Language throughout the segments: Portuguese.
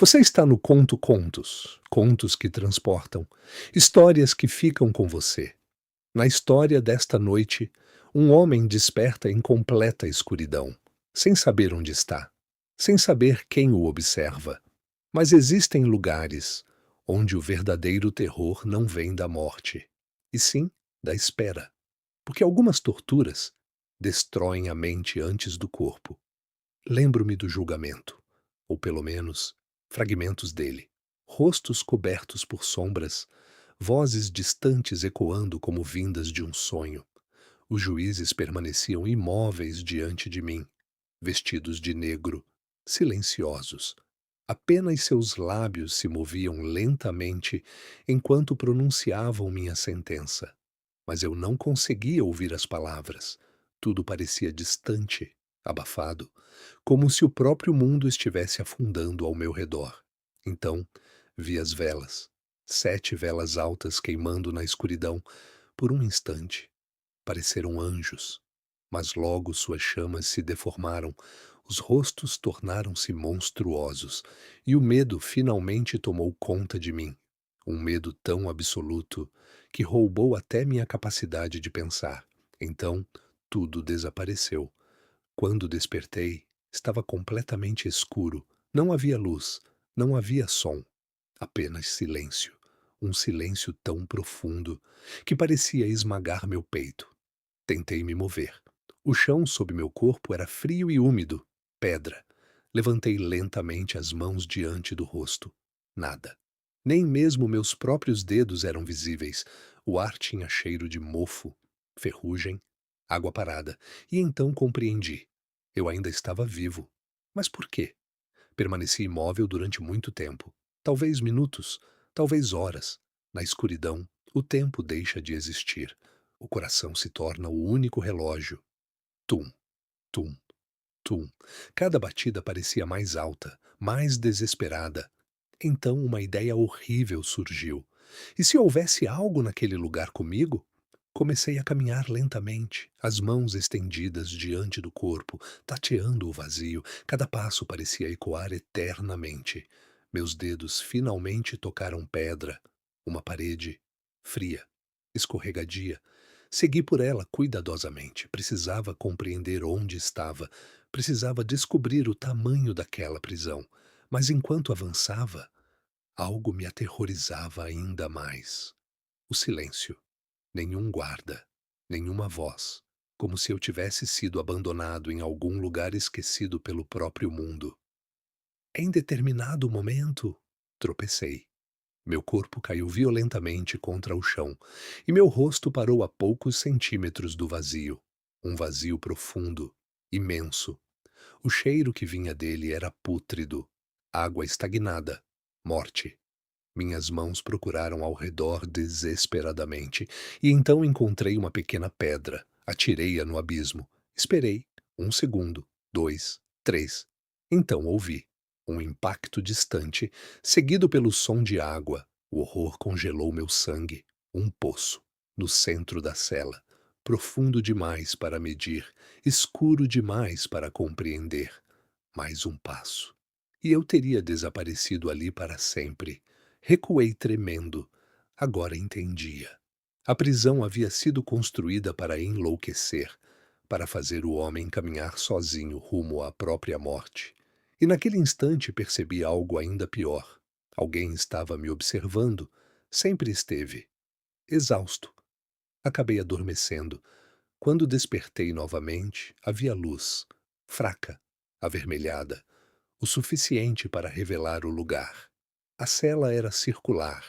Você está no Conto Contos, contos que transportam, histórias que ficam com você. Na história desta noite, um homem desperta em completa escuridão, sem saber onde está, sem saber quem o observa. Mas existem lugares onde o verdadeiro terror não vem da morte, e sim da espera, porque algumas torturas destroem a mente antes do corpo. Lembro-me do julgamento, ou pelo menos fragmentos dele. Rostos cobertos por sombras, vozes distantes ecoando como vindas de um sonho. Os juízes permaneciam imóveis diante de mim, vestidos de negro, silenciosos. Apenas seus lábios se moviam lentamente enquanto pronunciavam minha sentença. Mas eu não conseguia ouvir as palavras. Tudo parecia distante, abafado, como se o próprio mundo estivesse afundando ao meu redor. Então, vi as velas, 7 velas altas queimando na escuridão. Por um instante, pareceram anjos, mas logo suas chamas se deformaram, os rostos tornaram-se monstruosos, e o medo finalmente tomou conta de mim. Um medo tão absoluto que roubou até minha capacidade de pensar. Então, tudo desapareceu. Quando despertei, estava completamente escuro. Não havia luz, não havia som, apenas silêncio. Um silêncio tão profundo que parecia esmagar meu peito. Tentei me mover. O chão sob meu corpo era frio e úmido, pedra. Levantei lentamente as mãos diante do rosto. Nada. Nem mesmo meus próprios dedos eram visíveis. O ar tinha cheiro de mofo, ferrugem, água parada. E então compreendi. Eu ainda estava vivo. Mas por quê? Permaneci imóvel durante muito tempo. Talvez minutos, talvez horas. Na escuridão, o tempo deixa de existir. O coração se torna o único relógio. Tum, tum, tum. Cada batida parecia mais alta, mais desesperada. Então uma ideia horrível surgiu. E se houvesse algo naquele lugar comigo? Comecei a caminhar lentamente, as mãos estendidas diante do corpo, tateando o vazio. Cada passo parecia ecoar eternamente. Meus dedos finalmente tocaram pedra, uma parede fria, escorregadia. Segui por ela cuidadosamente. Precisava compreender onde estava. Precisava descobrir o tamanho daquela prisão. Mas enquanto avançava, algo me aterrorizava ainda mais. O silêncio. Nenhum guarda, nenhuma voz, como se eu tivesse sido abandonado em algum lugar esquecido pelo próprio mundo. Em determinado momento, tropecei. Meu corpo caiu violentamente contra o chão e meu rosto parou a poucos centímetros do vazio. Um vazio profundo, imenso. O cheiro que vinha dele era pútrido, água estagnada, morte. Minhas mãos procuraram ao redor desesperadamente, e então encontrei uma pequena pedra. Atirei-a no abismo. Esperei. 1 segundo, 2, 3. Então ouvi. Um impacto distante, seguido pelo som de água. O horror congelou meu sangue. Um poço. No centro da cela. Profundo demais para medir, escuro demais para compreender. Mais um passo. E eu teria desaparecido ali para sempre. Recuei tremendo. Agora entendia. A prisão havia sido construída para enlouquecer, para fazer o homem caminhar sozinho rumo à própria morte. E naquele instante percebi algo ainda pior. Alguém estava me observando. Sempre esteve. Exausto. Acabei adormecendo. Quando despertei novamente, havia luz. Fraca, avermelhada, o suficiente para revelar o lugar. A cela era circular.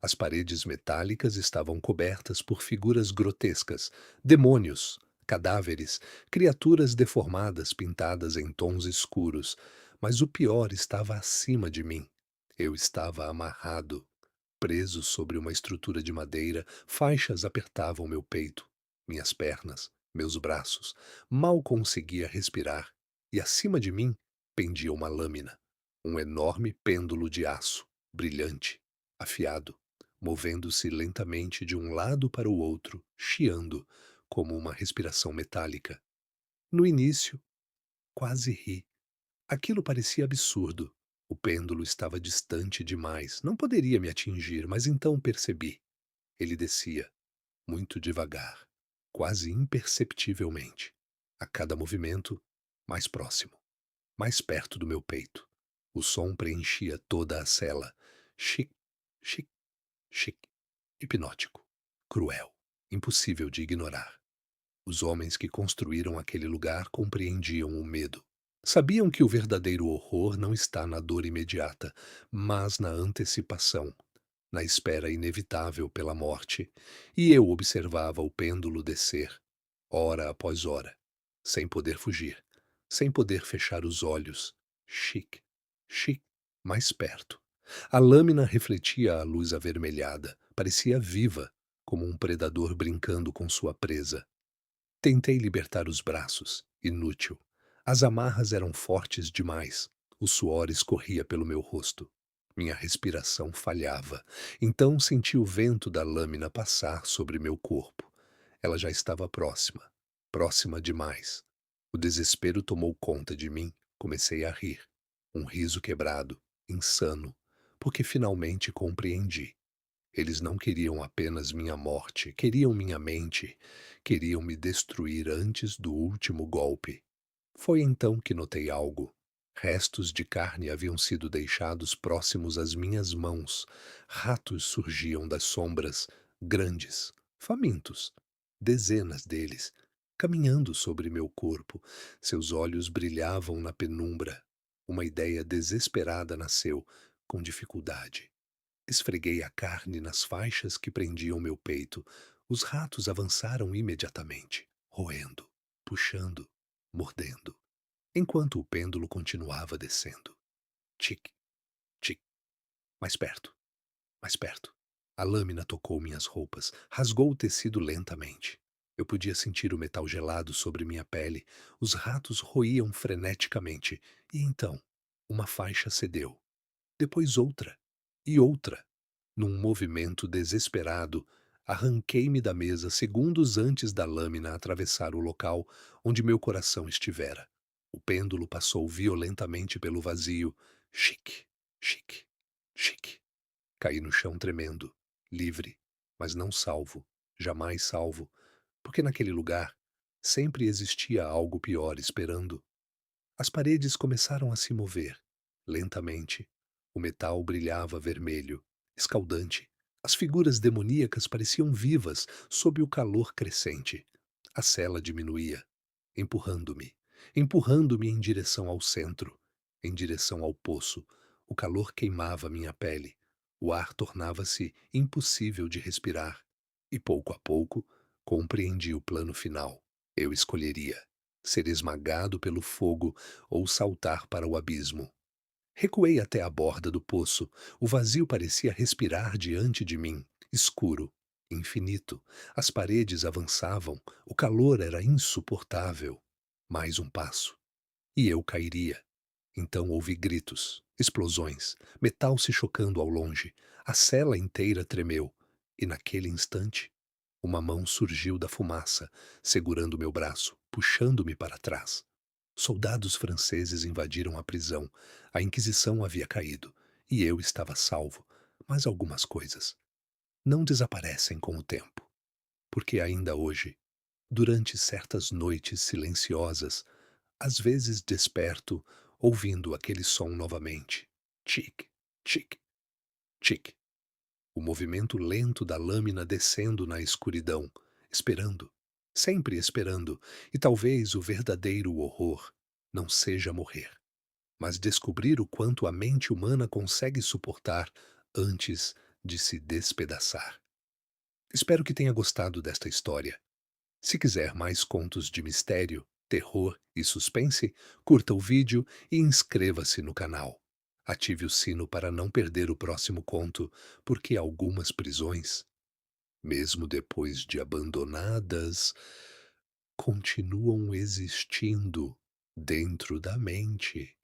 As paredes metálicas estavam cobertas por figuras grotescas, demônios, cadáveres, criaturas deformadas pintadas em tons escuros. Mas o pior estava acima de mim. Eu estava amarrado, preso sobre uma estrutura de madeira, faixas apertavam meu peito, minhas pernas, meus braços. Mal conseguia respirar, e acima de mim pendia uma lâmina, um enorme pêndulo de aço, brilhante, afiado, movendo-se lentamente de um lado para o outro, chiando, como uma respiração metálica. No início, quase ri. Aquilo parecia absurdo. O pêndulo estava distante demais, não poderia me atingir, mas então percebi. Ele descia, muito devagar, quase imperceptivelmente. A cada movimento, mais próximo, mais perto do meu peito. O som preenchia toda a cela. Chic, chic, chic. Hipnótico, cruel, impossível de ignorar. Os homens que construíram aquele lugar compreendiam o medo. Sabiam que o verdadeiro horror não está na dor imediata, mas na antecipação, na espera inevitável pela morte, e eu observava o pêndulo descer, hora após hora, sem poder fugir, sem poder fechar os olhos. Chic, chic, mais perto. A lâmina refletia a luz avermelhada, parecia viva, como um predador brincando com sua presa. Tentei libertar os braços, inútil. As amarras eram fortes demais. O suor escorria pelo meu rosto. Minha respiração falhava. Então senti o vento da lâmina passar sobre meu corpo. Ela já estava próxima. Próxima demais. O desespero tomou conta de mim. Comecei a rir. Um riso quebrado, insano, porque finalmente compreendi. Eles não queriam apenas minha morte, queriam minha mente, queriam me destruir antes do último golpe. Foi então que notei algo. Restos de carne haviam sido deixados próximos às minhas mãos. Ratos surgiam das sombras, grandes, famintos. Dezenas deles, caminhando sobre meu corpo. Seus olhos brilhavam na penumbra. Uma ideia desesperada nasceu, com dificuldade. Esfreguei a carne nas faixas que prendiam meu peito. Os ratos avançaram imediatamente, roendo, puxando, mordendo, enquanto o pêndulo continuava descendo. Tic, tic, mais perto, mais perto. A lâmina tocou minhas roupas, rasgou o tecido lentamente. Eu podia sentir o metal gelado sobre minha pele. Os ratos roíam freneticamente. E então, uma faixa cedeu. Depois outra. E outra. Num movimento desesperado, arranquei-me da mesa segundos antes da lâmina atravessar o local onde meu coração estivera. O pêndulo passou violentamente pelo vazio. Chique, chique, chique. Caí no chão tremendo, livre, mas não salvo, jamais salvo, porque naquele lugar sempre existia algo pior esperando. As paredes começaram a se mover, lentamente. O metal brilhava vermelho, escaldante. As figuras demoníacas pareciam vivas sob o calor crescente. A cela diminuía, empurrando-me, empurrando-me em direção ao centro, em direção ao poço. O calor queimava minha pele. O ar tornava-se impossível de respirar. E pouco a pouco, compreendi o plano final. Eu escolheria ser esmagado pelo fogo ou saltar para o abismo. Recuei até a borda do poço. O vazio parecia respirar diante de mim, escuro, infinito. As paredes avançavam, o calor era insuportável. Mais um passo, e eu cairia. Então ouvi gritos, explosões, metal se chocando ao longe. A cela inteira tremeu, e naquele instante, uma mão surgiu da fumaça, segurando meu braço, puxando-me para trás. Soldados franceses invadiram a prisão. A Inquisição havia caído, e eu estava salvo. Mas algumas coisas não desaparecem com o tempo, porque ainda hoje, durante certas noites silenciosas, às vezes desperto, ouvindo aquele som novamente. Tic, tic, tic. O movimento lento da lâmina descendo na escuridão, esperando, sempre esperando, e talvez o verdadeiro horror não seja morrer, mas descobrir o quanto a mente humana consegue suportar antes de se despedaçar. Espero que tenha gostado desta história. Se quiser mais contos de mistério, terror e suspense, curta o vídeo e inscreva-se no canal. Ative o sino para não perder o próximo conto, porque algumas prisões, mesmo depois de abandonadas, continuam existindo dentro da mente.